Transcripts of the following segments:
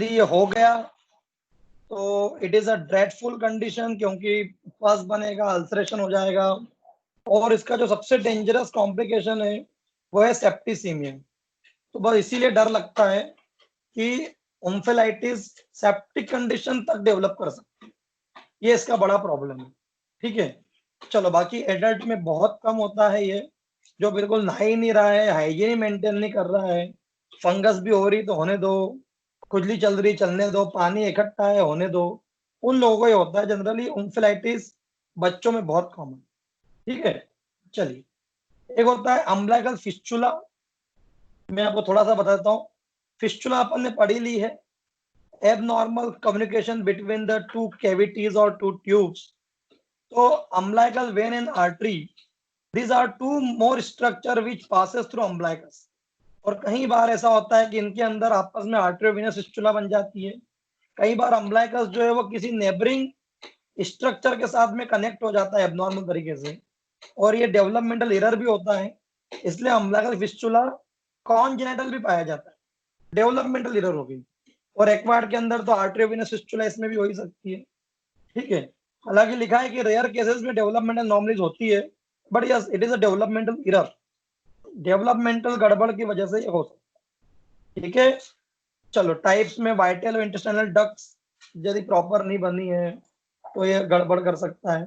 यदि ये हो गया तो it is a dreadful condition, क्योंकि पस बनेगा, अल्सरेशन हो जाएगा। और इसका जो सबसे डेंजरस कॉम्प्लिकेशन है वो है सेप्टिसीमिया। तो बस इसीलिए डर लगता है कि ओम्फेलाइटिस सेप्टिक कंडीशन तक डेवलप कर सकती है। ये इसका बड़ा प्रॉब्लम है। ठीक है, चलो बाकी एडल्ट में बहुत कम होता है ये, जो बिल्कुल नहा ही नहीं रहा है, हाइजीन मेंटेन नहीं कर रहा है, फंगस भी हो रही तो होने दो, खुजली चल रही चलने दो, पानी इकट्ठा है होने दो, उन लोगों को ये होता है। जनरली ओम्फेलाइटिस बच्चों में बहुत कॉमन। ठीक है, चलिए एक होता है अम्बिलिकल फिस्चुला। मैं आपको थोड़ा सा बता देता हूँ। फिस्चुला अपन ने पढ़ी ली है, abnormal communication between the two cavities और टू ट्यूब्स। तो umbilical vein and artery, these are two more structure which passes through umbilicus। और कई बार ऐसा होता है कि इनके अंदर आपस में आर्टरियोवेनस फिस्चुला बन जाती है। कई बार अम्बिलिकस जो है वो किसी नेबरिंग स्ट्रक्चर के साथ में कनेक्ट हो जाता है एबनॉर्मल तरीके से, और ये डेवलपमेंटल एरर भी होता है, इसलिए अम्बिलिकल फिस्चुला कॉन्जेनिटल भी पाया जाता है, डेवलपमेंटल एरर हो गई। और एक्वायर्ड के अंदर तो आर्टरियोवेनस फिस्चुला इसमें भी हो ही सकती है। ठीक है, हालांकि लिखा है कि रेयर केसेस में डेवलपमेंटल नॉर्मलीज होती है, but yes it is a developmental error, developmental गड़बड़ की वजह से ये हो सकता है। ठीक है, चलो टाइप्स में वाइटल और इंटेस्टाइनल डक्ट्स यदि प्रॉपर नहीं बनी है तो ये गड़बड़ कर सकता है।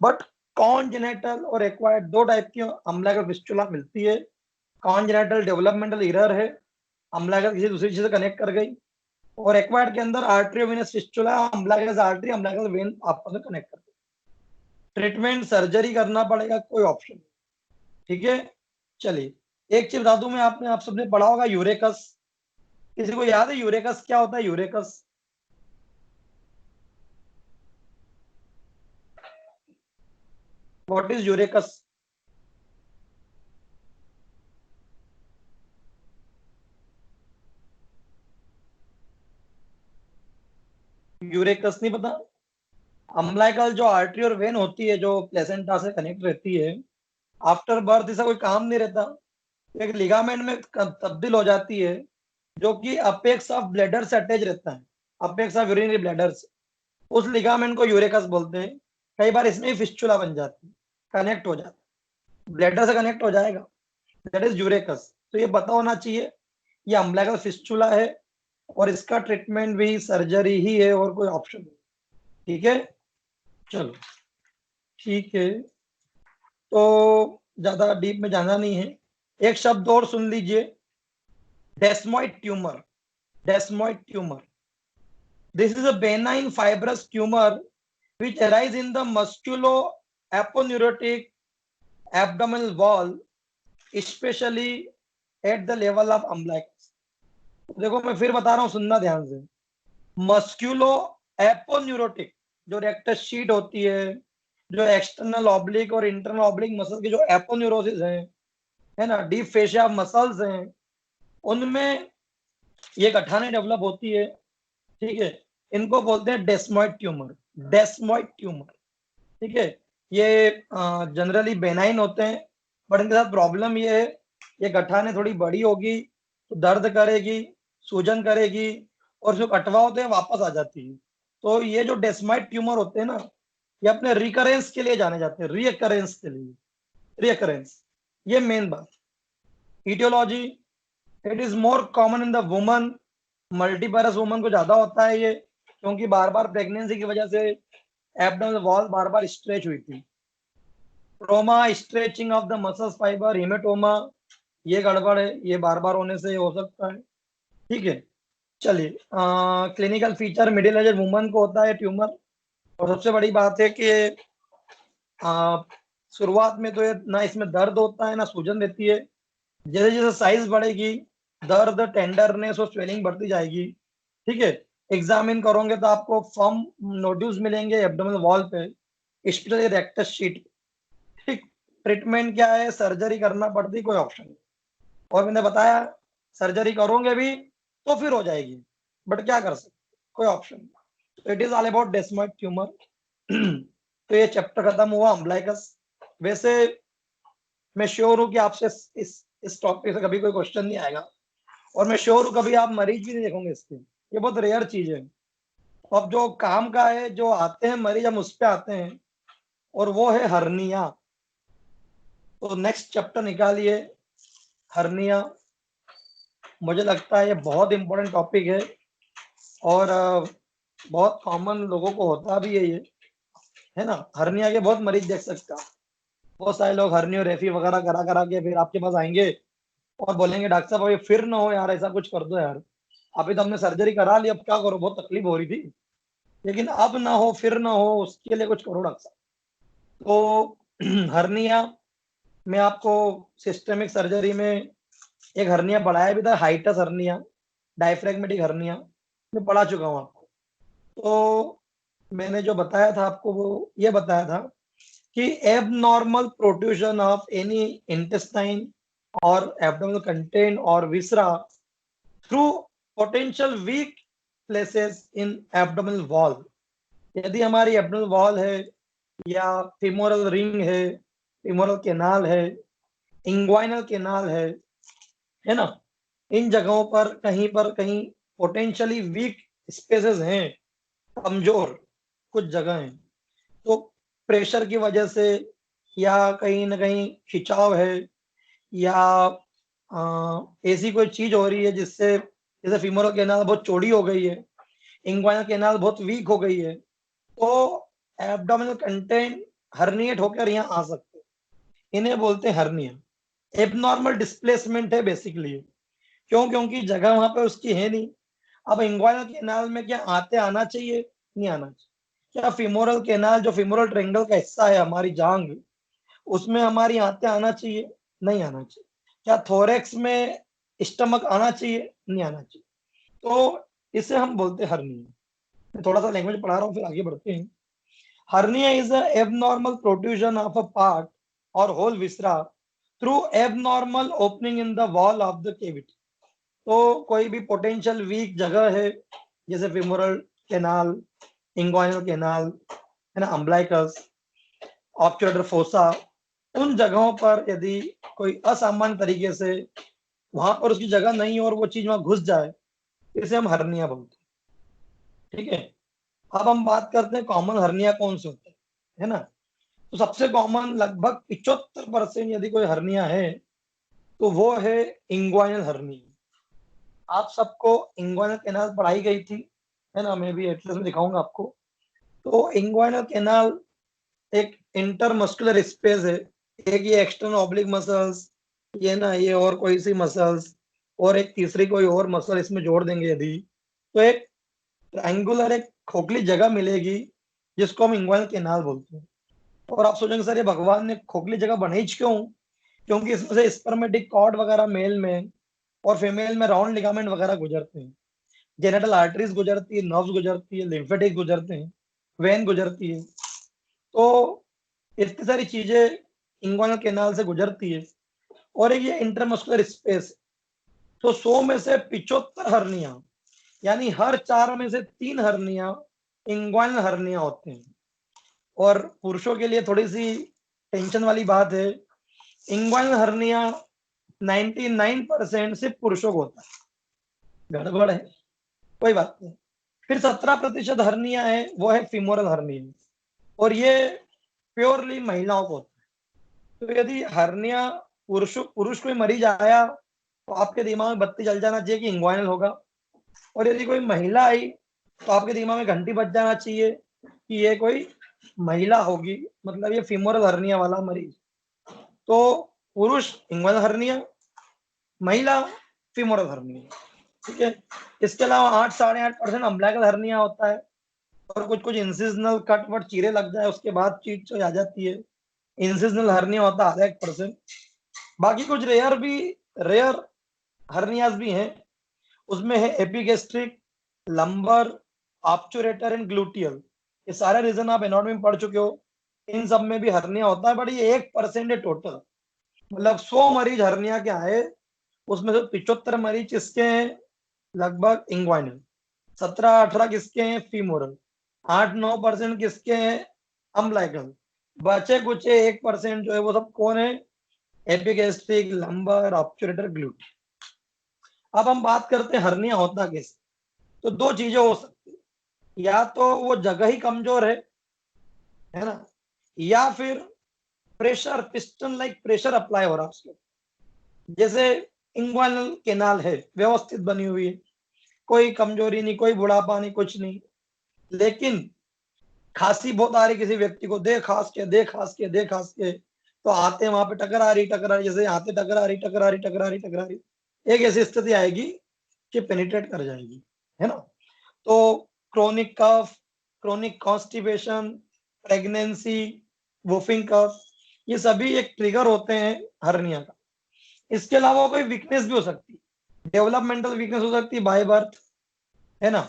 बट कॉन्जेनिटल और एक्वायर्ड दो टाइप की अम्बिलिकल फिस्चुला मिलती है। कॉन्जेनिटल डेवलपमेंटल एरर है, अम्बिलिकल किसी दूसरी चीज से कनेक्ट कर गई, और एक्वायर्ड के अंदर arteriovenous fistula, umbilicus artery umbilical vein आपस में कनेक्ट कर। ट्रीटमेंट सर्जरी करना पड़ेगा, कोई ऑप्शन नहीं। ठीक है, चलिए एक चीज बता दूं मैं, आपने आप सबने पढ़ा होगा यूरेकस। किसी को याद है यूरेकस क्या होता है? Urachus what is urachus? Urachus नहीं पता? अम्बिलिकल जो आर्टरी और वेन होती है जो प्लेसेंटा से कनेक्ट रहती है, आफ्टर बर्थ इसका कोई काम नहीं रहता, एक लिगामेंट में तब्दील हो जाती है, जो कि अपेक्स ऑफ ब्लैडर से अटैच रहता है, अपेक्स ऑफ यूरिनरी ब्लैडर से। उस लिगामेंट को यूरेकस बोलते हैं। कई बार इसमें ही फिस्चुला बन जाती है, कनेक्ट हो जाता है, ब्लैडर से कनेक्ट हो जाएगा, दैट इज यूरेकस। तो ये पता होना चाहिए, ये अम्बिलिकल फिस्चुला है, और इसका ट्रीटमेंट भी सर्जरी ही है, और कोई ऑप्शन नहीं। ठीक है, चलो ठीक है, तो ज्यादा डीप में जाना नहीं है। एक शब्द और सुन लीजिए, desmoid tumour. Desmoid tumour, this is a benign fibrous tumour which arise in the musculo-aponeurotic abdominal wall, especially at the level of umbilicus। देखो मैं फिर बता रहा हूँ, सुनना ध्यान से। मस्क्यूलो एपोन्यूरोटिक, जो रेक्टस शीट होती है, जो एक्सटर्नल ऑब्लिक और इंटरनल ऑब्लिक मसल की जो एपोन्यूरोसिस है ना, डीप फेशिया मसल्स हैं, उनमें ये गठाने डेवलप होती है। ठीक है, इनको बोलते हैं डेस्मोइड ट्यूमर। डेस्मोइड ट्यूमर, ठीक है, ये जनरली बेनाइन होते हैं, बट इनके साथ प्रॉब्लम ये है, ये गठाने थोड़ी बड़ी होगी तो दर्द करेगी, सूजन करेगी, और जो कटवा होते हैं वापस आ जाती है। तो ये जो डेस्माइड ट्यूमर होते हैं ना, ये अपने रिकरेंस के लिए जाने जाते हैं, रिकरेंस के लिए, रिकरेंस, ये मेन बात। Aetiology, it is more common in the woman, multiparous woman को ज्यादा होता है ये, क्योंकि बार बार प्रेगनेंसी की वजह से एब्डोमिनल वॉल बार बार स्ट्रेच हुई थी। Trauma, stretching of the muscles fibre, haematoma, ये गड़बड़ है, ये बार बार होने से हो सकता है। ठीक है, चलिए clinical feature, middle age woman को होता है ट्यूमर, और सबसे बड़ी बात है कि शुरुआत में तो ये ना इसमें दर्द होता है ना सूजन देती है, जैसे जैसे साइज बढ़ेगी दर्द, टेंडरनेस और स्वेलिंग बढ़ती जाएगी। ठीक है, एग्जामिन करोगे तो आपको फर्म नोड्यूल्स मिलेंगे एब्डोमिनल वॉल पे, स्पेशली रेक्टस शीट। ठीक, ट्रीटमेंट क्या है? सर्जरी करना पड़ती, कोई ऑप्शन नहीं। और मैंने बताया सर्जरी करोगे भी तो फिर हो जाएगी, बट क्या कर सकते, कोई ऑप्शन नहीं। It is all about desmoid tumour. तो ये चैप्टर खत्म हुआ अम्बिलिकस। वैसे मैं श्योर हूं कि आपसे इस टॉपिक से कभी कोई क्वेश्चन नहीं आएगा, और मैं श्योर हूं कभी आप मरीज भी नहीं देखोगे इसके, ये बहुत रेयर चीज है। अब जो काम का है, जो आते हैं मरीज, हम उस पे आते हैं, और वो है हर्निया। तो नेक्स्ट चैप्टर निकालिए, हर्निया। मुझे लगता है ये बहुत इंपॉर्टेंट टॉपिक है, और बहुत कॉमन लोगों को होता भी है ना। हर्निया के बहुत मरीज देख सकते हैं। बहुत सारे लोग हर्नियोरेफी वगैरह करा करा के फिर आपके पास आएंगे और बोलेंगे डॉक्टर साहब अभी फिर ना हो यार, ऐसा कुछ कर दो यार, अभी तो हमने सर्जरी करा ली, अब क्या करो, बहुत तकलीफ हो रही थी, लेकिन अब ना हो, फिर ना हो, उसके लिए कुछ करो डॉक्टर साहब। तो हर्निया में आपको सिस्टेमिक सर्जरी में एक हर्निया पढ़ाया भी था, हाइटस हर्निया, डायफ्रेगमेटिक हर्निया, मैं पढ़ा चुका हूँ आपको। तो मैंने जो बताया था आपको, वो ये बताया था कि abnormal protrusion of any intestine or abdominal content or viscera through potential weak places in abdominal wall. यदि हमारी एब्डोमिनल वॉल है, या फिमोरल रिंग है, फिमोरल केनाल है, इंग्वाइनल केनाल है ना, इन जगहों पर कहीं पोटेंशियली वीक स्पेसेस हैं, कमजोर कुछ जगह हैं, तो प्रेशर की वजह से, या कहीं ना कहीं खिंचाव है, या ऐसी कोई चीज हो रही है जिससे, जैसे फीमोरल केनाल बहुत चौड़ी हो गई है, इंग्वाइनल केनाल बहुत वीक हो गई है, तो एब्डोमिनल कंटेंट हर्निएट होकर यहाँ आ सकते हैं, इन्हें बोलते हैं हर्निया। एबनॉर्मल डिस्प्लेसमेंट है बेसिकली। क्यों? क्योंकि जगह वहां पे उसकी है नहीं। अब इंग्वाइनल केनाल में क्या आते आना चाहिए? नहीं आना चाहिए। क्या फीमोरल केनाल, जो फीमोरल ट्रेंगल का हिस्सा है हमारी जांग, उसमें हमारी आते आना चाहिए? नहीं आना चाहिए। क्या थोरेक्स में स्टमक आना चाहिए? नहीं आना चाहिए। तो इसे हम बोलते हैं हर्निया। मैं थोड़ा सा लैंग्वेज पढ़ा रहा हूँ, फिर आगे बढ़ते हैं। Hernia is a abnormal protrusion of a part or whole viscera through abnormal opening in the wall of the cavity. तो कोई भी पोटेंशियल वीक जगह है, जैसे फिमोरल केनाल, इंग्वाइनल केनाल, है ना, अम्बलाइकस, ऑब्चुलेटर फोसा, उन जगहों पर यदि कोई असामान्य तरीके से वहां पर उसकी जगह नहीं हो और वो चीज वहां घुस जाए, इसे हम हर्निया बोलते हैं। ठीक है। अब हम बात करते हैं कॉमन हर्निया कौन से होते हैं, है ना। तो सबसे कॉमन, लगभग 75% यदि कोई हर्निया है, तो वो है इंग्वाइनल हर्निया। आप सबको इंग्वाइनल कैनाल पढ़ाई गई थी, है ना, मैं भी एटलस में दिखाऊंगा आपको। तो इंग्वाइनल कैनाल एक इंटरमस्कुलर स्पेस है। एक ये एक्सटर्नल ऑब्लिक मसल्स, ये ना, ये और कोई सी मसल्स, और एक तीसरी कोई और मसल इसमें जोड़ देंगे यदि, तो एक ट्रायंगुलर, एक खोखली जगह मिलेगी, जिसको हम इंग्वाइनल कैनाल बोलते हैं। और आप सोचेंगे सर ये भगवान ने खोखली जगह बनाई क्यों? क्योंकि इसमें से स्पर्मेटिक कॉर्ड वगैरह मेल में और फीमेल में राउंड लिगामेंट वगैरह गुजरते हैं, जेनेटल आर्टरीज गुजरती है, नर्व्स गुजरती है, लिम्फेटिक गुजरते हैं, वेन गुजरती है। तो इतनी सारी चीजें इंग्वाइनल कैनाल से गुजरती है। और एक ये इंटरमस्कुलर स्पेस, तो 100 में से 75 हर्निया, यानी हर 4 में से 3 हर्निया इंग्वाइनल हर्निया होते हैं। और पुरुषों के लिए थोड़ी सी टेंशन वाली बात है, इंग्वाइनल हर्निया 99% सिर्फ पुरुषों को होता है। गड़बड़ है, कोई बात नहीं। फिर 17% हर्निया है, वो है फीमोरल हर्निया, और ये प्योरली महिलाओं को होता है। तो यदि हर्निया पुरुष पुरुष कोई मरीज आया, तो आपके दिमाग में बत्ती जल जाना चाहिए कि इंग्वाइनल होगा। और यदि कोई महिला आई, तो आपके दिमाग में घंटी बज जाना चाहिए कि ये कोई महिला होगी, मतलब ये फीमोरल हर्निया वाला मरीज। तो पुरुष इंग्वाइनल हर्निया, महिला फीमोरल हर्निया। ठीक है। इसके अलावा 8-8.5% अम्बिलिकल हर्निया होता है, और कुछ कुछ इंसिजनल कट वट चीरे लग जाए उसके बाद चीज आ जाती है, इंसिजनल हर्निया होता है आधा 1%। बाकी कुछ रेयर हर्नियाज भी हैं। उसमें है एपिगेस्ट्रिक, लंबर, ऑब्चुरेटर एंड ग्लूटियल। ये सारे रीजन आप एनाटॉमी में पढ़ चुके हो। इन सब में भी हर्निया होता है, बट ये 1% है टोटल। मतलब 100 मरीज हर्निया के आए, उसमें से 75 मरीज किसके हैं? लगभग इंग्वाइनल। 17-18 किसके हैं? फीमोरल। 8-9% किसके हैं? अम्बलाइकल। बचे कुछ 1% जो है वो सब कौन है? Epigastric, lumbar, obturator, glute. अब हम बात करते हैं हर्निया होता कैसे। तो दो चीजें हो सकती है, या तो वो जगह ही कमजोर है ना, या फिर pressure, piston like pressure apply हो रहा है उसके ऊपर। जैसे इंग्वानल केनाल है, व्यवस्थित बनी हुई है, कोई कमजोरी नहीं, कोई बुढ़ापा नहीं, कुछ नहीं, लेकिन खांसी बहुत आ रही किसी व्यक्ति को, दे खांस के दे खांस के दे खांस के, तो आते वहां पे टकर आ रही टकर आ रही, जैसे आते टकर आ रही टकर आ रही टकर आ रही टकर आ रही, एक ऐसी स्थिति आएगी कि पेनिट्रेट कर जाएगी, है ना। तो chronic cough, chronic constipation, pregnancy, whooping cough, ये सभी एक ट्रिगर होते हैं हर्निया का। इसके अलावा कोई वीकनेस भी हो सकती है, डेवलपमेंटल वीकनेस हो सकती है बाय बर्थ, है ना।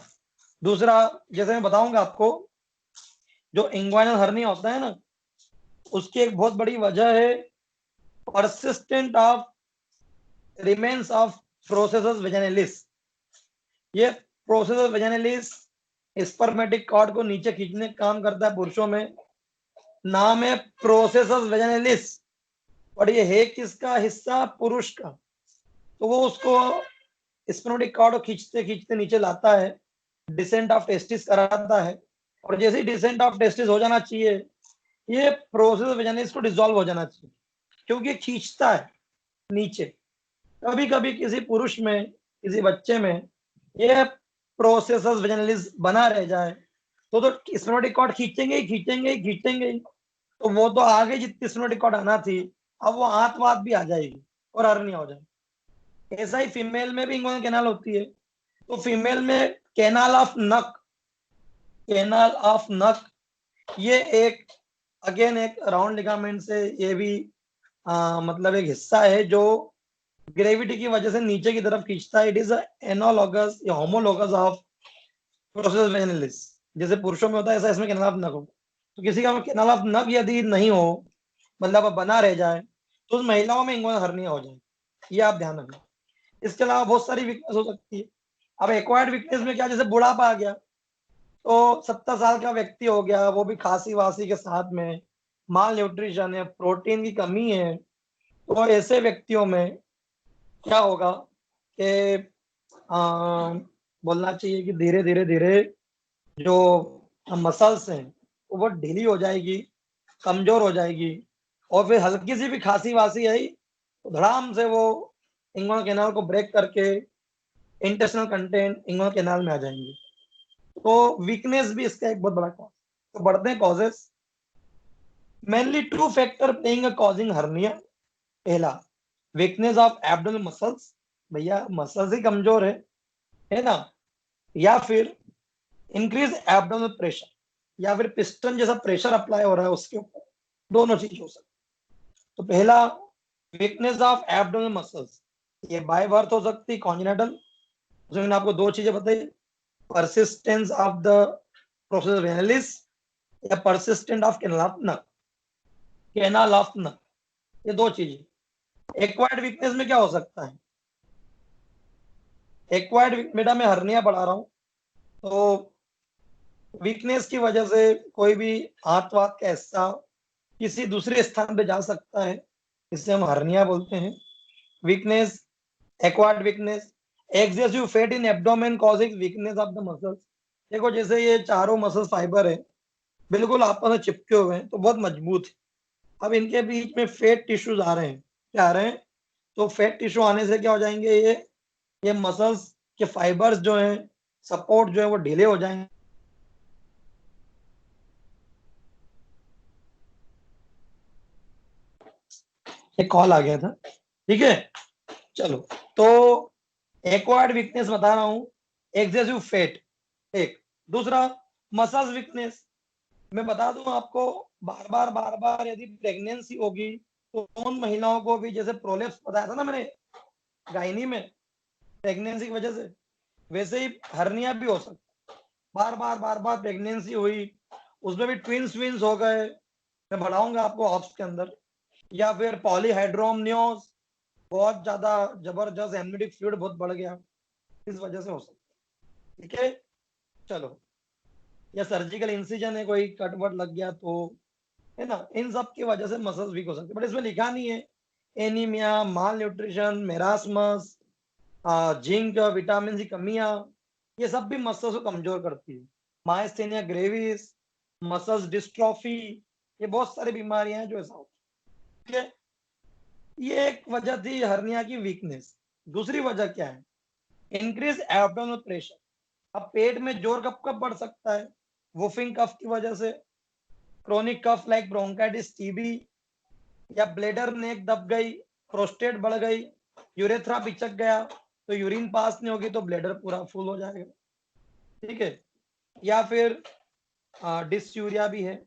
दूसरा, जैसे मैं बताऊंगा आपको, जो इंग्वाइनल हर्निया होता है ना, उसकी एक बहुत बड़ी वजह है persistent of remains of processes vaginalis. ये प्रोसेसस वेजाइनलिस स्पर्मेटिक कॉर्ड को नीचे खींचने का काम करता है पुरुषों में, नाम है प्रोसेसस वेजाइनलिस, और ये है किसका हिस्सा? पुरुष का। तो वो उसको स्पर्मेटिक कॉर्ड को खींचते खींचते नीचे लाता है, डिसेंट ऑफ टेस्टिस कराता है, और जैसे ही डिसेंट ऑफ टेस्टिस हो जाना चाहिए, ये प्रोसेस वेजाइनलिस को डिसॉल्व हो जाना चाहिए, क्योंकि खींचता है नीचे। कभी कभी किसी पुरुष में, किसी बच्चे में ये प्रोसेस वेजाइनलिस बना रह जाए, तो स्पर्मेटिक कॉर्ड खींचेंगे ही खींचेंगे ही खींचेंगे ही, तो वो तो आगे जितनी स्पर्मेटिक कॉर्ड आना थी, अब वो आंत वात भी आ जाएगी और हर्निया हो जाएगी। ऐसा ही फीमेल में भी इंगुइनल कैनाल होती है। तो फीमेल में कैनाल ऑफ नक, कैनाल ऑफ नक, ये एक अगेन एक राउंड लिगामेंट से, ये भी मतलब एक हिस्सा है जो ग्रेविटी की वजह से नीचे की तरफ खींचता है। इट इज एनालॉगस या होमोलॉगस ऑफ प्रोसेस वेजाइनलिस। जैसे पुरुषों में होता है, ऐसा इसमें कैनाल ऑफ नक हो। तो किसी का कैनाल ऑफ नक यदि नहीं हो, मतलब बना रह जाए, तो उस महिलाओं में इंगुइनल हर्निया हो जाए, ये आप ध्यान रखना। इसके अलावा बहुत सारी वीकनेस हो सकती है। अब एक्वायर्ड वीकनेस में क्या, जैसे बुढ़ापा आ गया, तो 70 साल का व्यक्ति हो गया, वो भी खांसी वासी के साथ में, माल न्यूट्रिशन है, प्रोटीन की कमी है, तो ऐसे व्यक्तियों में क्या होगा कि बोलना चाहिए कि धीरे धीरे धीरे जो मसल्स हैं वो ढीली हो जाएगी, कमजोर हो जाएगी, और फिर हल्की सी भी खांसी वासी आई तो धड़ाम से वो इंगुइनल कैनाल को ब्रेक करके इंटेस्टिनल कंटेंट इंगुइनल कैनाल में आ जाएंगे। तो वीकनेस भी इसका एक बहुत बड़ा कॉज। तो बढ़ते हैं causes. Mainly two factor playing a causing hernia. पहला, वीकनेस ऑफ एब्डोमिनल मसल्स, भैया मसल्स ही कमजोर है ना, या फिर इंक्रीज एब्डोमिनल प्रेशर, या फिर पिस्टन जैसा प्रेशर अप्लाई हो रहा है उसके ऊपर, दोनों चीज हो सकती। तो पहला, वीकनेस ऑफ एब्डोमिनल मसल्स, ये बाय बर्थ हो सकती, कॉन्जेनिटल, उसमें मैंने आपको दो चीजें बताई, परसिस्टेंस ऑफ द प्रोसेस वेनालिस या परसिस्टेंट ऑफ कैनाल ऑफ नक, कैनाल ऑफ नक, ये दो चीजें। एक्वायर्ड वीकनेस में क्या हो सकता है? एक्वायर्ड, बेटा मैं हर्निया पढ़ा रहा हूं, तो वीकनेस की वजह से कोई भी हाथ वाथ का हिस्सा किसी दूसरे स्थान पे जा सकता है, इसे हम हर्निया बोलते हैं। Weakness, acquired weakness, excessive fat in abdomen causing weakness of the muscles. देखो जैसे ये चारों मसल फाइबर है, बिल्कुल आपस में चिपके हुए हैं, तो बहुत मजबूत है। अब इनके बीच में फैट टिश्यूज आ रहे हैं, क्या आ रहे हैं? तो फैट टिश्यू आने से क्या हो जाएंगे, ये मसल्स के फाइबर्स जो हैं, सपोर्ट जो है वो ढीले हो जाएंगे। एक कॉल आ गया था, ठीक है, चलो। तो एक्वायर्ड वीकनेस बता रहा हूं, एक्सेसिव फैट एक। दूसरा, मसल्स वीकनेस, मैं बता दूं आपको, बार बार यदि प्रेगनेंसी होगी, तो उन महिलाओं को भी, जैसे प्रोलेप्स बताया था ना मैंने गायनी में, प्रेगनेंसी की वजह से, वैसे ही हर्निया भी हो सकता। बार बार प्रेगनेंसी हुई, उसमें भी ट्विंस विंस हो गए, मैं बढ़ाऊंगा आपको ऑप्स के अंदर, या फिर पॉलीहाइड्रोमनियोस, बहुत ज्यादा जबरदस्त एमनियोटिक फ्लूइड बहुत बढ़ गया, इस वजह से हो सकता है, ठीक है, चलो। या सर्जिकल इंसिजन है, कोई कट वट लग गया तो, है ना, इन सब की वजह से मसल्स वीक हो सकते हैं, बट इसमें लिखा नहीं है एनीमिया, माल न्यूट्रिशन, मेरास्मस, जिंक, विटामिन की कमियां, ये सब भी मसल्स को कमजोर करती है। मायस्थेनिया ग्रेविस, मसल्स डिस्ट्रॉफी, ये बहुत सारी बीमारियां हैं जो ऐसा होती है। ये एक वजह थी हर्निया की वीकनेस। दूसरी वजह क्या है? Increase abdominal pressure. अब पेट में जोर कब कब बढ़ सकता है? वुफिंग कफ की वजह से, क्रोनिक कफ लाइक ब्रोंकाइटिस, टीबी, या ब्लेडर नेक दब गई, प्रोस्टेट बढ़ गई, यूरेथ्रा पिचक गया, तो यूरिन पास नहीं होगी तो ब्लेडर पूरा फुल हो जाएगा। ठीक है। या फिर डिस्यूरिया भी है,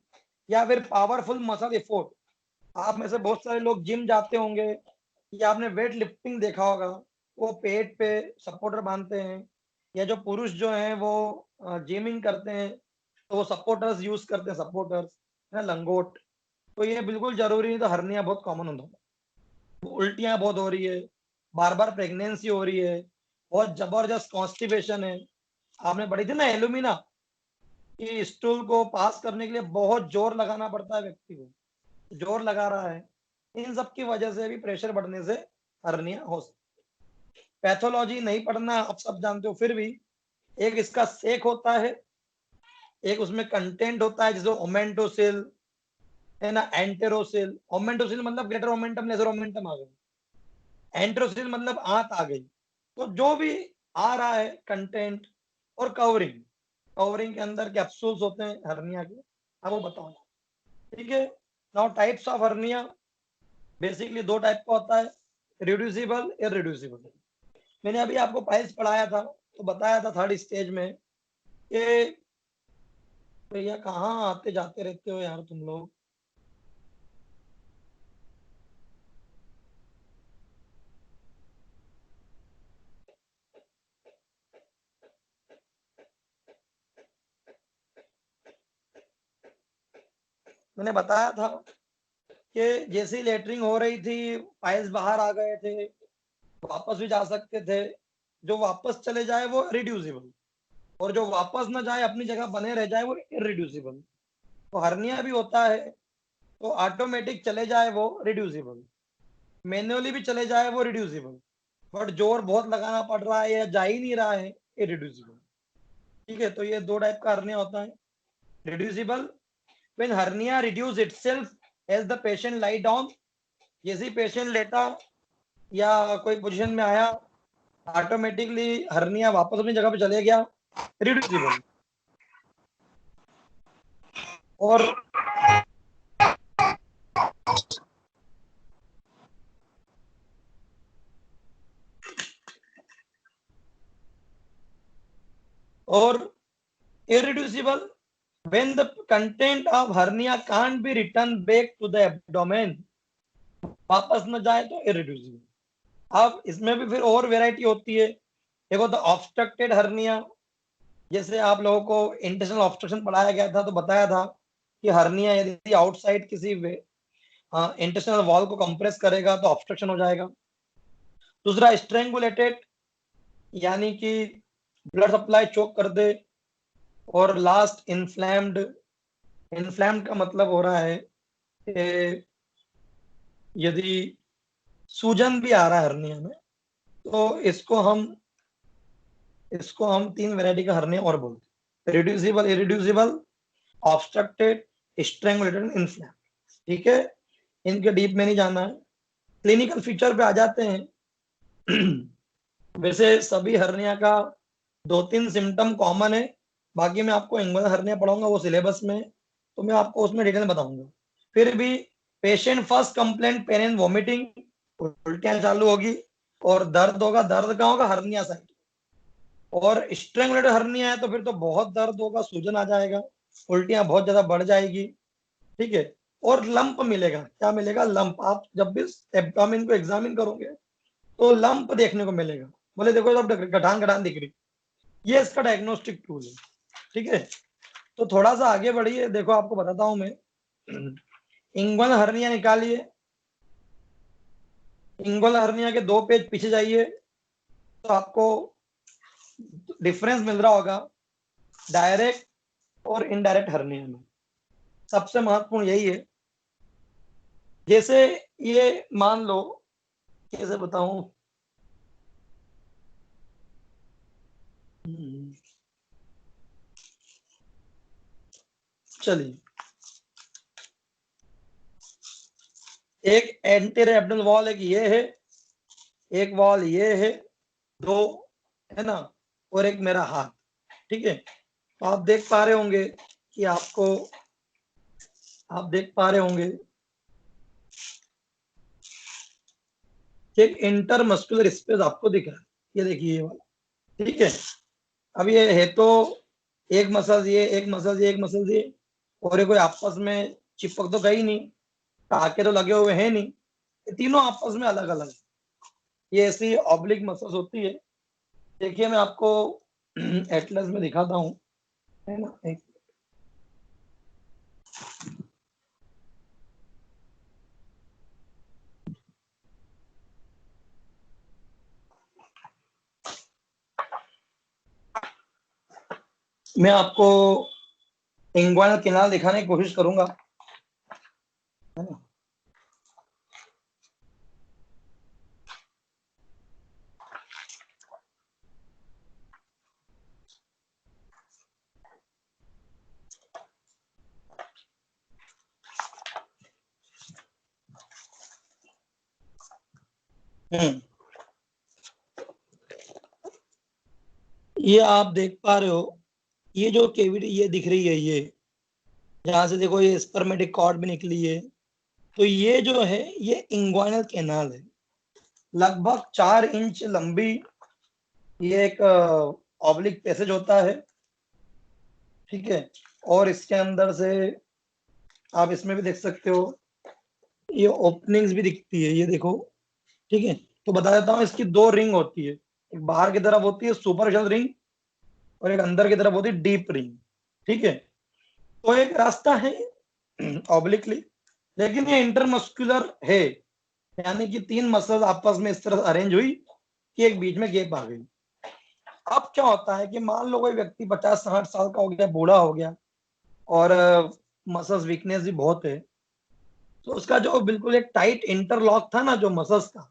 या फिर पावरफुल मसल एफोर्ट। आप में से बहुत सारे लोग जिम जाते होंगे या आपने वेट लिफ्टिंग देखा होगा, वो पेट पे सपोर्टर बांधते हैं, या जो पुरुष जो हैं वो जिमिंग करते हैं तो वो सपोर्टर्स यूज करते हैं, सपोर्टर्स है लंगोट। तो ये बिल्कुल जरूरी नहीं, तो हर्निया बहुत कॉमन होता है। उल्टियां बहुत हो रही है, बार बार प्रेगनेंसी हो रही है, बहुत जबरदस्त कॉन्स्टिपेशन है। आपने पढ़ी थी ना एलुमिना, कि स्टूल को पास करने के लिए बहुत जोर लगाना पड़ता है व्यक्ति को, जोर लगा रहा है। इन सब की वजह से भी प्रेशर बढ़ने से हर्निया हो सकती है। पैथोलॉजी नहीं पढ़ना आप सब जानते हो, फिर भी एक इसका सेक होता है, एक उसमें कंटेंट होता है जैसे ओमेंटोसिल है ना, एंटेरोसिल। ओमेंटोसिल मतलब ग्रेटर ओमेंटम लेसर ओमेंटम आ गई, एंटेरोसिल मतलब आंत आ गई। तो जो भी आ रहा है कंटेंट, और कवरिंग, कवरिंग के अंदर कैप्सूल्स होते हैं हर्निया के, अब वो बताओ। ठीक है। Now types of hernia, basically दो टाइप का होता है, रिड्यूसिबल, इरिड्यूसिबल। मैंने अभी आपको पाइल्स पढ़ाया था तो बताया था थर्ड स्टेज में कि भैया कहाँ आते जाते रहते हो यार तुम लोग। मैंने बताया था कि जैसी लेटरिंग हो रही थी, पाइल्स बाहर आ गए थे, वापस भी जा सकते थे। जो वापस चले जाए वो रिड्यूसिबल, और जो वापस ना जाए अपनी जगह बने रह जाए वो इरिड्यूसिबल। तो हर्निया भी होता है, तो ऑटोमेटिक चले जाए वो रिड्यूसिबल, मैन्युअली भी चले जाए वो रिड्यूसिबल, बट जोर बहुत लगाना पड़ रहा है या जा ही नहीं रहा है, इरिड्यूसिबल। ठीक है। तो ये दो टाइप का हर्निया होता है। Reducible, when hernia reduce itself as the patient lie down, जैसे ही पेशेंट लेटा या कोई पोजीशन में आया, ऑटोमेटिकली हर्निया वापस अपनी जगह पे चले गया, रिड्यूसिबल। और और irreducible, when the content of hernia can't be returned back to the abdomen, वापस न जाए तो irreducible। अब इसमें भी फिर और वेराइटी होती है। एक होता है ऑब्स्ट्रक्टेड हर्निया, जैसे आप लोगों को इंटेस्टिनल ऑब्स्ट्रक्शन पढ़ाया गया था तो बताया था कि हर्निया यदि आउटसाइड किसी इंटेस्टिनल वॉल को कंप्रेस करेगा तो ऑब्स्ट्रक्शन हो जाएगा। दूसरा स्ट्रेंगुलेटेड, यानी कि ब्लड सप्लाई चोक कर दे। और लास्ट इन्फ्लैम्ड। इन्फ्लैम्ड का मतलब हो रहा है कि यदि सूजन भी आ रहा है हर्निया में, तो इसको हम तीन वैरायटी का हर्निया और बोलते हैं, रिड्यूसिबल, इरिड्यूसिबल, ऑब्स्ट्रक्टेड, स्ट्रेंगुलेटेड, इन्फ्लैम्ड। ठीक है। इनके डीप में नहीं जाना है, क्लिनिकल फीचर पे आ जाते हैं। वैसे सभी हर्निया का दो तीन सिम्टम कॉमन है, बाकी मैं आपको इंगुइनल हर्निया पढ़ाऊंगा वो सिलेबस में, तो मैं आपको उसमें डिटेल में बताऊंगा। फिर भी patient first complaint pain and vomiting, उल्टियां चालू होगी, और दर्द होगा। दर्द कहाँ होगा? Hernia side. और स्ट्रेंगुलेटेड हर्निया है तो फिर तो बहुत दर्द होगा, सूजन आ जाएगा, उल्टियां बहुत ज्यादा बढ़ जाएगी। ठीक है। और लंप मिलेगा। क्या मिलेगा? लंप। आप जब भी एब्डोमेन को एग्जामिन करोगे तो लंप देखने को मिलेगा, बोले देखो सब गठान गठान दिख रही, ये इसका डायग्नोस्टिक टूल है। ठीक है। तो थोड़ा सा आगे बढ़िए, देखो आपको बताता हूं मैं। इंग्वल हर्निया निकालिए, इंग्वल हर्निया के 2 पेज पीछे जाइए तो आपको डिफरेंस मिल रहा होगा डायरेक्ट और इनडायरेक्ट हर्निया में। सबसे महत्वपूर्ण यही है। जैसे ये मान लो, कैसे बताऊं, चलिए, एक एंटीरियर एब्डोमिनल वॉल, एक ये है, एक वॉल ये है, दो है ना, और एक मेरा हाथ, ठीक है। तो आप देख पा रहे होंगे कि आप देख पा रहे होंगे कि एक इंटरमस्कुलर स्पेस आपको दिख रहा है, ये देखिए ये वाला, ठीक है। अब ये है तो एक मसल ये, एक मसल ये, एक मसल ये, और ये कोई आपस में चिपक तो गई नहीं, टाके तो लगे हुए हैं नहीं, ये तीनों आपस में अलग अलग, ये ऐसी ऑब्लिक मसल्स होती है। देखिए मैं आपको एटलस में दिखाता हूँ, है ना, एक मैं आपको इंग्वाइनल कैनाल दिखाने की कोशिश करूंगा, है ना। ये आप देख पा रहे हो, ये जो केविटी ये दिख रही है, ये यहाँ से देखो, ये स्पर्मेटिक कॉर्ड भी निकली है, तो ये जो है ये इंग्वाइनल कैनाल है, लगभग 4 इंच लंबी, ये एक ऑब्लिक पैसेज होता है, ठीक है। और इसके अंदर से आप इसमें भी देख सकते हो, ये ओपनिंग्स भी दिखती है, ये देखो, ठीक है। तो बता देता हूँ, इसकी 2 रिंग होती है, एक बाहर की तरफ होती है सुपरफिशियल रिंग, और एक अंदर की तरफ होती है डीप रिंग, ठीक है। तो एक रास्ता है ऑब्लिकली, लेकिन ये इंटरमस्कुलर है, यानी कि 3 मसल आपस में इस तरह अरेंज हुई कि एक बीच में गैप आ गई। अब क्या होता है कि मान लो कोई व्यक्ति 50-60 साल का हो गया, बूढ़ा हो गया, और मसल्स वीकनेस भी बहुत है, तो उसका जो बिल्कुल एक टाइट इंटरलॉक था ना जो मसल्स का,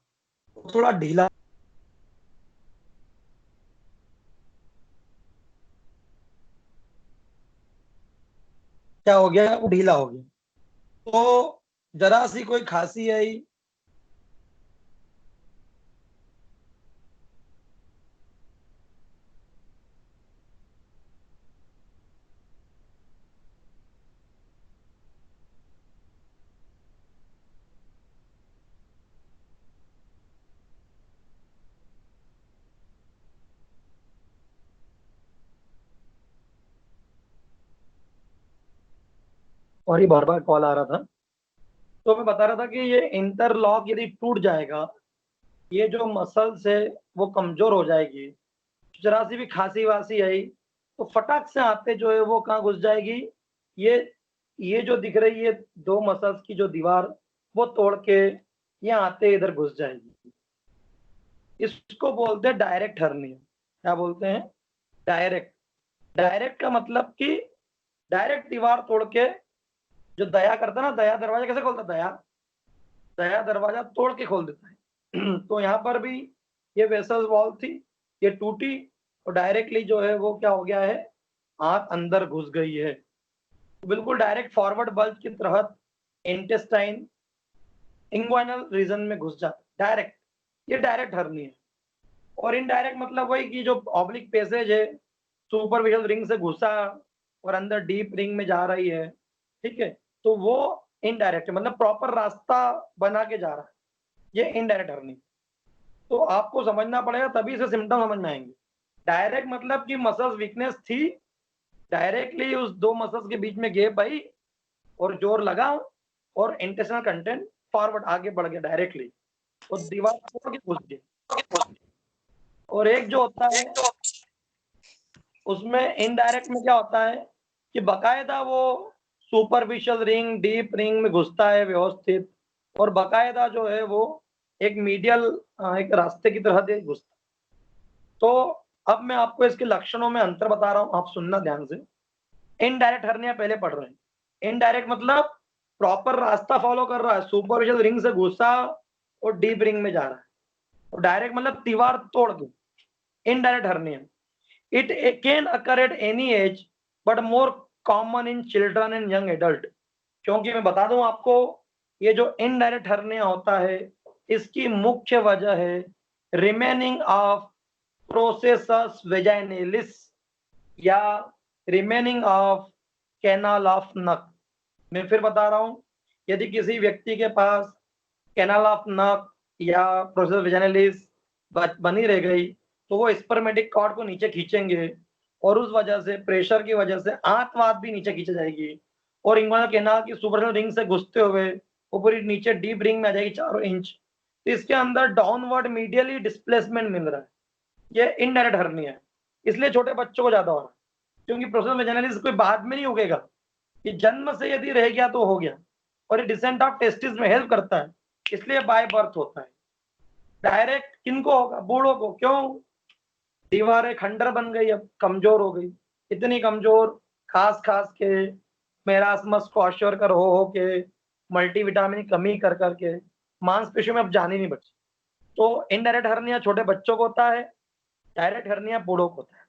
वो थोड़ा ढीला, क्या हो गया, वो ढीला हो गया। तो जरा सी कोई खांसी आई, और ये बार बार कॉल आ रहा था, तो मैं बता रहा था कि ये इंटरलॉक यदि टूट जाएगा, ये जो मसल्स है वो कमजोर हो जाएगी, जरा सी भी खांसी वासी आई तो फटाक से आते जो है वो कहाँ घुस जाएगी, ये ये जो दिख रही है 2 मसल्स की जो दीवार, वो तोड़ के ये आते इधर घुस जाएगी। इसको बोलते हैं डायरेक्ट हर्निया। क्या बोलते हैं? डायरेक्ट। डायरेक्ट का मतलब कि डायरेक्ट दीवार तोड़ के, जो दया करता है ना, दया दरवाजा कैसे खोलता है? दया दया दरवाजा तोड़ के खोल देता है तो यहाँ पर भी ये वेसल्स वॉल थी, ये टूटी, और डायरेक्टली जो है वो क्या हो गया है, आंत अंदर घुस गई है, बिल्कुल डायरेक्ट फॉरवर्ड बल्ज की तरह इंटेस्टाइन इंग्वाइनल रीजन में घुस जाता डायरेक्ट। ये डायरेक्ट हर्नी है। और इनडायरेक्ट मतलब वही कि जो ऑब्लिक पैसेज है, सुपरफिशियल रिंग से घुसा और अंदर डीप रिंग में जा रही है, ठीक है, तो वो इनडायरेक्ट है, मतलब प्रॉपर रास्ता बना के जा रहा है, ये इनडायरेक्ट हर्नी। तो आपको समझना पड़ेगा, तभी से सिम्टम समझ में आएंगे। डायरेक्ट मतलब कि मसल्स वीकनेस थी, डायरेक्टली उस 2 मसल्स के बीच में गैप आई और जोर लगा, और इंटेस्टिनल कंटेंट फॉरवर्ड आगे बढ़ गया डायरेक्टली, और दीवार तोड़ के घुस गया। और एक जो होता है उसमें इनडायरेक्ट में क्या होता है कि बकायदा वो सुपरफिशियल रिंग डीप रिंग में घुसता है व्यवस्थित, और बकायदा जो है वो एक मीडियल एक रास्ते की तरह से घुसता है। तो अब मैं आपको इसके लक्षणों में अंतर बता रहा हूं, आप सुनना ध्यान से। इनडायरेक्ट हर्निया पहले पढ़ रहे हैं। इनडायरेक्ट मतलब प्रॉपर रास्ता फॉलो कर रहा है, सुपरफिशियल रिंग से घुसा और डीप रिंग में जा रहा है। और डायरेक्ट मतलब दीवार तोड़ के, indirect hernia. It can occur at any age, but more common in children and young adult. क्योंकि मैं बता दूं आपको, ये जो इनडायरेक्ट हर्निया होता है, इसकी मुख्य वजह है रिमेनिंग ऑफ प्रोसेसस वेजाइनलिस या रिमेनिंग ऑफ कैनाल ऑफ नक। मैं फिर बता रहा हूं, यदि किसी व्यक्ति के पास कैनाल ऑफ नक या प्रोसेस वेजाइनलिस बनी रह गई, तो वो स्पर्मेटिक कॉर्ड को नीचे खींचेंगे और उस वजह से, प्रेशर की वजह से आंत वात भी नीचे खींची जाएगी और इंग्वानल कैनाल की सुपरफिशियल रिंग से घुसते हुए वो पूरी नीचे डीप रिंग में आ जाएगी 4 इंच। तो इसके अंदर डाउनवर्ड मीडियली डिस्प्लेसमेंट मिल रहा है, ये इनडायरेक्ट हर्निया है। इसलिए छोटे बच्चों को ज्यादा हो रहा है, क्योंकि प्रोसेस वेजाइनलिस कोई बाद में नहीं उगेगा, कि जन्म से यदि रह गया तो हो गया, और ये डिसेंट ऑफ टेस्टिस में हेल्प करता है, इसलिए बाय बर्थ होता है। डायरेक्ट किनको होगा? बूढ़ों को। क्यों? दीवारें खंडर बन गई, अब कमजोर हो गई, इतनी कमजोर, खास खास के मेरास्मस क्वाशरकर हो के, मल्टीविटामिन की कमी कर करके मांसपेशियों में अब जान ही नहीं बची। तो इनडायरेक्ट हर्निया छोटे बच्चों को होता है, डायरेक्ट हर्निया बूढ़ों को होता है।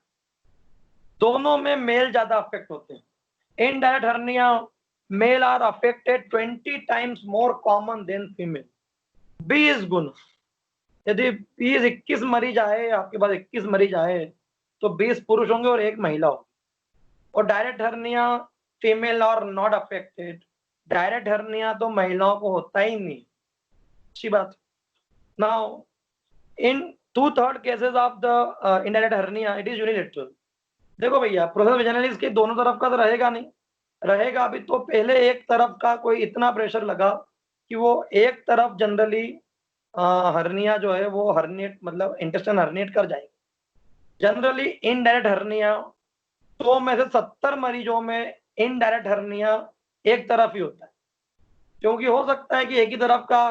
दोनों में मेल ज्यादा अफेक्ट होते हैं। Indirect hernia male are affected 20 times more common than female, 20 गुना। यदि 20-21 मरीज आए आपके पास, 21 मरीज आए, तो 20 पुरुष होंगे और 1 महिला होगी। और डायरेक्ट हर्निया फीमेल और नॉट अफेक्टेड, डायरेक्ट हर्निया तो महिलाओं को होता ही नहीं। अच्छी बात। Now in 2/3 cases of the indirect hernia it is unilateral. देखो भैया, प्रोसेस वेजाइनलिस के दोनों तरफ का तो रहेगा नहीं, रहेगा भी तो पहले एक तरफ का कोई इतना प्रेशर लगा कि वो एक तरफ जनरली हर्निया जो है वो हर्निएट, मतलब इंटेस्टाइन हर्निएट कर जाएगी। जनरली इनडायरेक्ट हर्निया 100 में से 70 मरीजों में इनडायरेक्ट हर्निया एक तरफ ही होता है, क्योंकि हो सकता है कि एक ही तरफ का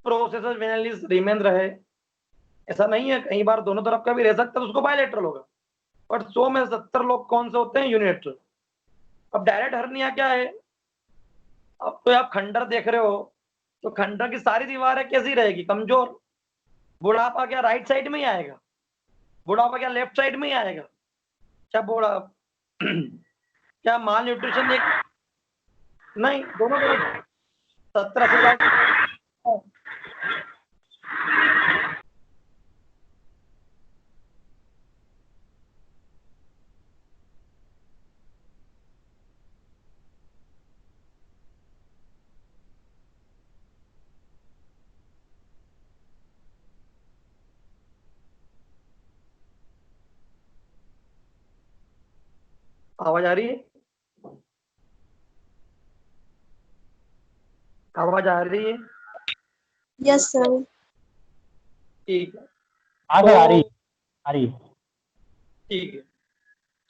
प्रोसेस वेजाइनलिस रिमेन रहे, ऐसा नहीं है, कई बार दोनों तरफ का भी रह सकता है, तो उसको बायलेटरल होगा। बट 100 में 70 लोग कौन से होते हैं? यूनिलेटरल। अब डायरेक्ट हर्निया क्या है? अब तो आप खंडर देख रहे हो, तो खंडर की सारी दीवारें कैसी रहेगी? कमजोर। बुढ़ापा क्या राइट साइड में ही आएगा? बुढ़ापा क्या लेफ्ट साइड में ही आएगा? क्या बुढ़ा क्या माल न्यूट्रिशन एक? नहीं, दोनों तरफ 70-80 आवाज आ रही है? आवाज आ रही है? Yes sir. ठीक है, हाँ सर, आ रही आ रही। ठीक है।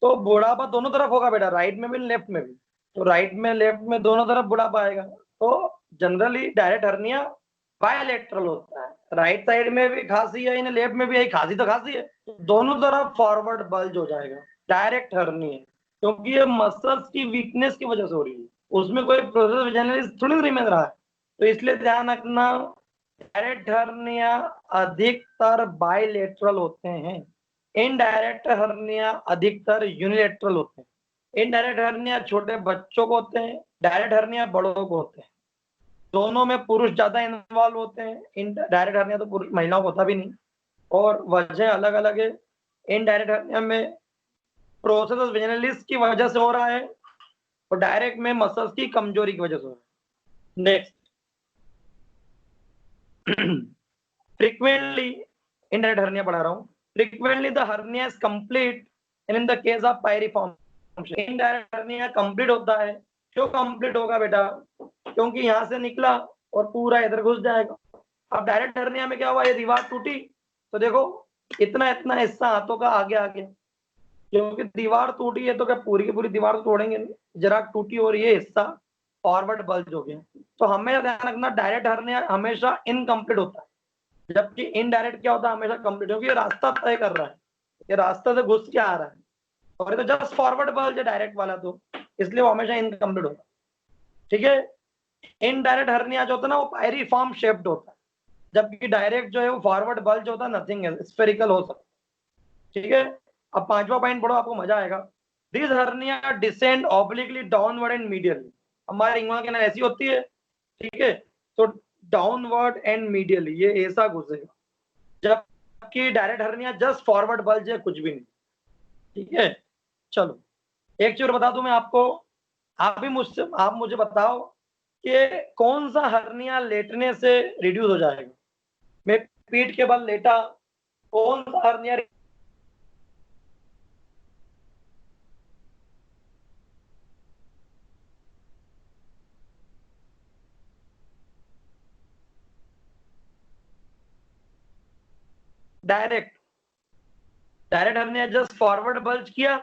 तो बुढ़ापा दोनों तरफ होगा बेटा, राइट में भी लेफ्ट में भी। तो राइट में लेफ्ट में दोनों तरफ बुढ़ापा आएगा। तो जनरली डायरेक्ट हर्निया बायलेटरल होता है, राइट साइड में भी खांसी है, इन्हें लेफ्ट में भी है, खांसी तो खांसी है, दोनों तरफ फॉरवर्ड बल्ज हो जाएगा डायरेक्ट हर्निया, क्योंकि ये मसल्स की वीकनेस की वजह से हो रही है, उसमें कोई प्रोसेस वेजाइनलिस थोड़ी ना रिमेन रहा है। तो इसलिए ध्यान रखना, डायरेक्ट हर्निया अधिकतर बायलेटरल होते हैं, इनडायरेक्ट हर्निया अधिकतर यूनिलेटरल होते हैं। इनडायरेक्ट हर्निया छोटे बच्चों को होते हैं, डायरेक्ट हर्निया बड़ों को होते हैं। दोनों में पुरुष ज्यादा इन्वॉल्व होते हैं, डायरेक्ट हर्निया तो पुरुष महिलाओं को होता भी नहीं, और वजह अलग अलग है। इनडायरेक्ट हर्निया में प्रोसेस वेजाइनलिस की वजह से हो रहा है, और डायरेक्ट में मसल्स की कमजोरी की वजह से हो रहा है। नेक्स्ट, फ्रीक्वेंटली इनडायरेक्ट हर्निया पढ़ा रहा हूँ। Frequently the hernia is complete in the case of pyriform. Indirect hernia complete होता है। क्यों कंप्लीट होगा बेटा? क्योंकि यहाँ से निकला और पूरा इधर घुस जाएगा। अब डायरेक्ट हर्निया में क्या हुआ? ये दीवार टूटी, तो देखो इतना इतना हिस्सा हाथों का आगे आगे, क्योंकि दीवार टूटी है तो क्या पूरी की पूरी दीवार तो तोड़ेंगे नहीं, जरा टूटी और ये हिस्सा फॉरवर्ड बल्ज हो गया। तो हमें ध्यान रखना, डायरेक्ट हर्निया हमेशा इनकम्प्लीट होता है, जबकि इनडायरेक्ट क्या होता है? हमेशा कंप्लीट, क्योंकि ये रास्ता तय कर रहा है, ये रास्ता से घुस के आ रहा है, और ये तो जस्ट फॉरवर्ड बल्ज है डायरेक्ट वाला, तो इसलिए वो हमेशा इनकम्प्लीट होता है। ठीक है। इनडायरेक्ट हर्निया जो होता है ना, वो पायरिफॉर्म शेप्ड होता है, जबकि डायरेक्ट जो है वो फॉरवर्ड बल्ज होता है, नथिंग है, स्फेरिकल हो सकता है। ठीक है। अब 5वां पॉइंट पढ़ो, आपको मजा आएगा। This hernia descend obliquely downward and medially. हमारी इंगुइनल कैनाल ऐसी होती है, ठीक है, तो डाउनवर्ड एंड मीडियली ये ऐसा घुसेगा, जबकि direct hernia just forward bulge है, कुछ भी नहीं, ठीक है। चलो एक चीज बता दूं मैं आपको, आप मुझे बताओ कि कौन सा हर्निया लेटने से रिड्यूस हो जाएगा। मैं पीठ के बल लेटा, कौन सा hernia direct direct hernia just forward bulge किया,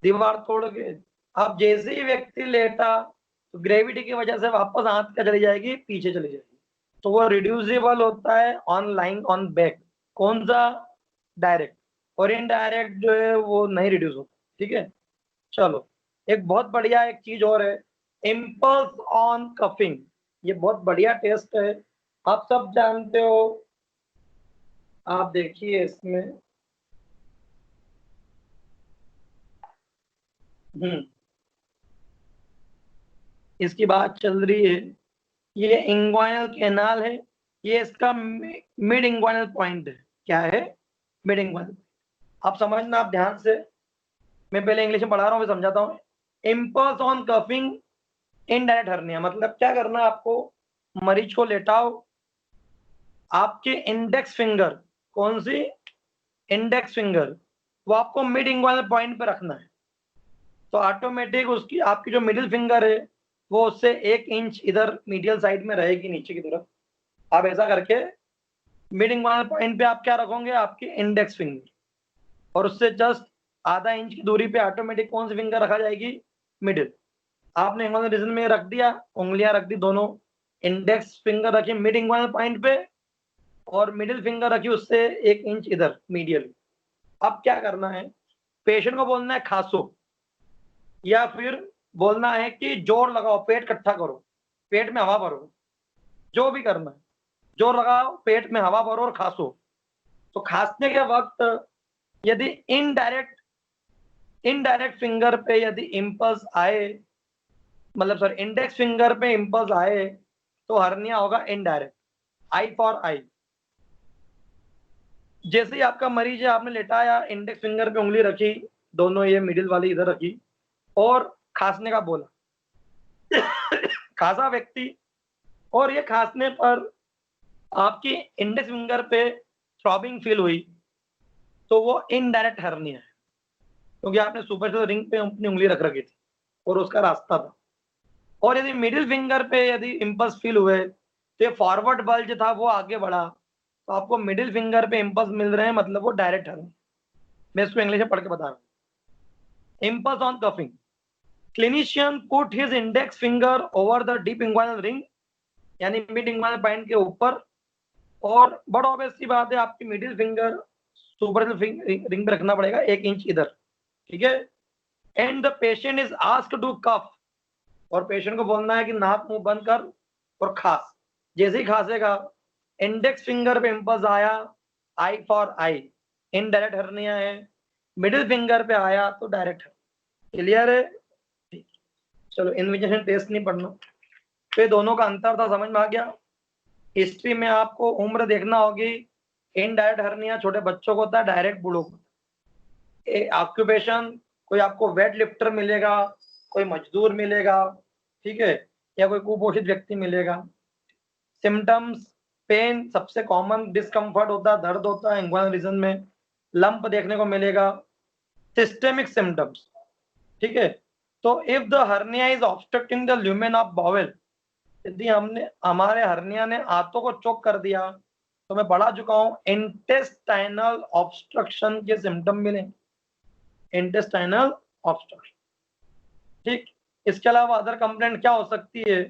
दीवार तोड़ के। अब जैसे ही व्यक्ति लेटा तो ग्रेविटी की वजह से वापस हाथ क्या चली जाएगी, पीछे चली जाएगी, तो वो रिड्यूसिबल होता है ऑन लाइंग ऑन बैक। कौन सा, डायरेक्ट। और इनडायरेक्ट जो है वो नहीं रिड्यूस होता, ठीक है। चलो एक बहुत बढ़िया एक चीज और है, इम्पल्स ऑन कफिंग। ये बहुत बढ़िया टेस्ट है, आप सब जानते हो। आप देखिए इसमें, इसकी बात चल रही है, ये इंग्वाइनल कैनाल है, ये इसका मिड इंग्वाइनल पॉइंट है। क्या है, मिड इंग्वाइनल। आप समझना, आप ध्यान से, मैं पहले इंग्लिश में पढ़ा रहा हूँ, मैं समझाता हूँ। Impulse on coughing indirect hernia, मतलब क्या करना है आपको, मरीज को लेटाओ, आपके इंडेक्स फिंगर, कौन सी, इंडेक्स फिंगर, वो आपको मिड इंग्वाइनल पॉइंट पे रखना है, तो ऑटोमेटिक उसकी आपकी जो मिडिल फिंगर है वो उससे 1 इंच इधर मीडियल साइड में रहेगी नीचे की तरफ। आप ऐसा करके मिड इंग्वाइनल पॉइंट पे आप क्या रखोगे, आपकी इंडेक्स फिंगर, और उससे जस्ट आधा इंच की दूरी पे ऑटोमेटिक कौन सी फिंगर रखा जाएगी, मिडिल। आपने इंग्वाइनल रीजन में रख दिया, उंगलियां रख दी दोनों, इंडेक्स फिंगर रखी मिड इंग्वाइनल पॉइंट पे, और मिडिल फिंगर रखी उससे 1 इंच इधर मीडियल। अब क्या करना है, पेशेंट को बोलना है खांसो, या फिर बोलना है कि जोर लगाओ, पेट इकट्ठा करो, पेट में हवा भरो, जो भी करना है, जोर लगाओ, पेट में हवा भरो और खांसो। तो खांसने के वक्त यदि इनडायरेक्ट इनडायरेक्ट फिंगर पे यदि इम्पल्स आए, मतलब सॉरी इंडेक्स फिंगर पे इम्पल्स आए, तो हर्निया होगा इनडायरेक्ट, आई फॉर आई। जैसे ही आपका मरीज है, आपने लेटाया, इंडेक्स फिंगर पे उंगली रखी, दोनों ये मिडिल वाली इधर रखी, और खांसने का बोला, खांसा व्यक्ति, और ये खांसने पर आपकी इंडेक्स फिंगर पे थ्रॉबिंग फील हुई, तो वो इनडायरेक्ट हर्निया है, क्योंकि आपने सुपरफिशियल रिंग पे अपनी उंगली रख रखी थी और उसका रास्ता था। और यदि मिडिल फिंगर पे यदि इम्पल्स फील हुए, तो ये फॉरवर्ड बल्ज था वो आगे बढ़ा, तो आपको मिडिल फिंगर पे इम्पल्स मिल रहे हैं, मतलब वो डायरेक्ट हर्निया। मैं इसको इंग्लिश में पढ़ के बता रहा हूँ। Impulse on coughing, clinician put his index finger over the deep inguinal ring, यानी मिड इंग्वाइनल पॉइंट के ऊपर, और बड़ा ऑब्वियस सी बात है, आपकी मिडिल फिंगर सुपर रिंग पे रखना पड़ेगा 1 इंच इधर, ठीक है। And the patient is asked to cough, और पेशेंट को बोलना है कि नाक मुंह बंद कर और खास। जैसे ही खांसेगा, इंडेक्स फिंगर पे इम्पल्स आया, I for I, indirect hernia है, मिडिल फिंगर पे आया तो डायरेक्ट। क्लियर है, ठीक। चलो इन्विटेशन टेस्ट नहीं पढ़ना, तो ये दोनों का अंतर था, समझ में आ गया। हिस्ट्री में आपको उम्र देखना होगी, इनडायरेक्ट हर्निया छोटे बच्चों को होता है, डायरेक्ट बूढ़ों को। ऑक्यूपेशन, कोई आपको वेट लिफ्टर मिलेगा, कोई मजदूर मिलेगा, ठीक है, या कोई कुपोषित व्यक्ति मिलेगा। सिम्टम्स, पेन सबसे कॉमन, डिस्कम्फर्ट होता है, दर्द होता है इंग्वाइनल रीजन में, लंप देखने को मिलेगा। सिस्टेमिक सिम्टम्स, ठीक है, तो if the hernia is obstructing the lumen of bowel, यदि हमने हमारे हर्निया ने आंतों को चोक कर दिया, तो मैं पढ़ा चुका हूं इंटेस्टाइनल ऑब्स्ट्रक्शन के सिम्टम मिले, इंटेस्टाइनल ऑब्स्ट्रक्शन, ठीक। इसके अलावा अदर कंप्लेंट क्या हो सकती है,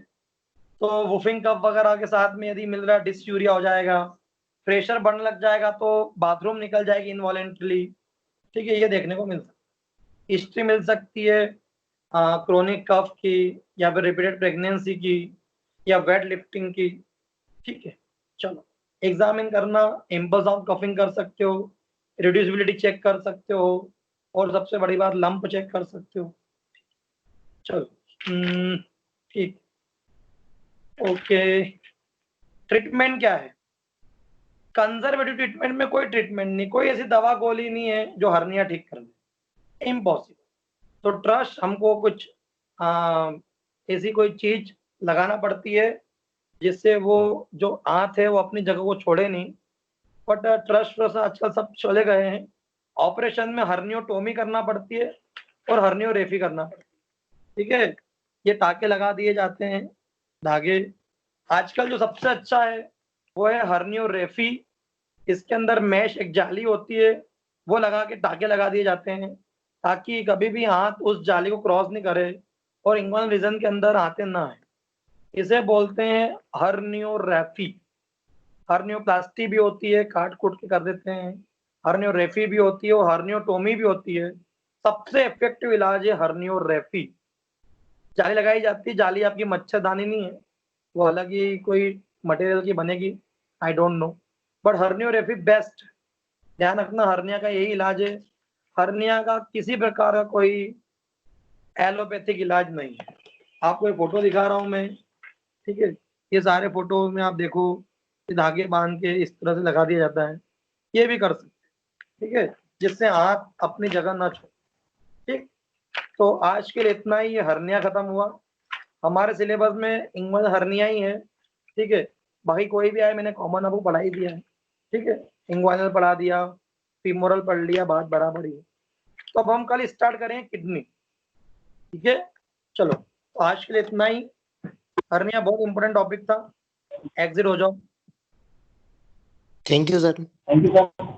तो वुफिंग कफ वगैरह के साथ में यदि मिल रहा है, डिस्यूरिया हो जाएगा, प्रेशर बढ़ने लग जाएगा, तो बाथरूम निकल जाएगी इनवॉलेंटली, ठीक है, ये देखने को मिल सकता है। हिस्ट्री मिल सकती है क्रोनिक कफ की, या फिर रिपीटेड प्रेगनेंसी की, या वेट लिफ्टिंग की, ठीक है। चलो एग्जामिन करना, इम्पल्स ऑफ कफिंग कर सकते हो, रिड्यूसिबिलिटी चेक कर सकते हो, और सबसे बड़ी बात लंप चेक कर सकते हो। चलो ठीक, ओके। ट्रीटमेंट क्या है? कंजर्वेटिव ट्रीटमेंट में कोई ट्रीटमेंट नहीं, कोई ऐसी दवा गोली नहीं है जो हर्निया ठीक कर दे, इम्पॉसिबल। तो ट्रस्ट हमको कुछ ऐसी कोई चीज लगाना पड़ती है जिससे वो जो आंत है वो अपनी जगह को छोड़े नहीं। बट ट्रस्ट आजकल सब चले गए हैं। ऑपरेशन में हर्नियोटोमी करना पड़ती है और हर्नियोरेफी करना पड़ती है, ठीक है। ये टाके लगा दिए जाते हैं, धागे। आजकल जो सबसे अच्छा है वो है हर्नियोरेफी। इसके अंदर मैश, एक जाली होती है, वो लगा के टाके लगा दिए जाते हैं ताकि कभी भी हाथ उस जाली को क्रॉस नहीं करे और इंग्वाइनल रीजन के अंदर आते ना है। इसे बोलते हैं हर्नियोरेफी। हर्नियोप्लास्टी भी होती है, काट कूट के कर देते हैं। हर्नियोरेफी भी होती है और हर्नियोटोमी भी होती है। सबसे इफेक्टिव इलाज है हर्नियोरेफी। जाली लगाई जाती है, जाली आपकी मच्छरदानी नहीं है, वो अलग ही कोई मटेरियल की बनेगी, I don't know. But herniorrhaphy best. ध्यान रखना, हर्निया का यही इलाज है। हर्निया का किसी प्रकार का कोई एलोपैथिक इलाज नहीं है। आपको एक फोटो दिखा रहा हूं मैं, ठीक है। ये सारे फोटो में आप देखो, ये धागे बांध के इस तरह से लगा दिया जाता है। ये भी कर सकते, ठीक है, जिससे हाथ अपनी जगह ना छोड़े, ठीक। तो आज के लिए इतना ही। ये हर्निया खत्म हुआ। हमारे सिलेबस में इंग्लिश हर्निया ही है, ठीक है। बाकी कोई भी आए, मैंने कॉमन आपको पढ़ा ही दिया है, ठीक है। इंग्वाइनल पढ़ा दिया, फीमोरल पढ़ लिया, बात बराबर ही है। तो अब हम कल स्टार्ट करें किडनी, ठीक है। चलो, तो आज के लिए इतना ही। हर्निया बहुत इंपॉर्टेंट टॉपिक था। एग्जिट हो जाओ। Thank you sir. Thank you sir.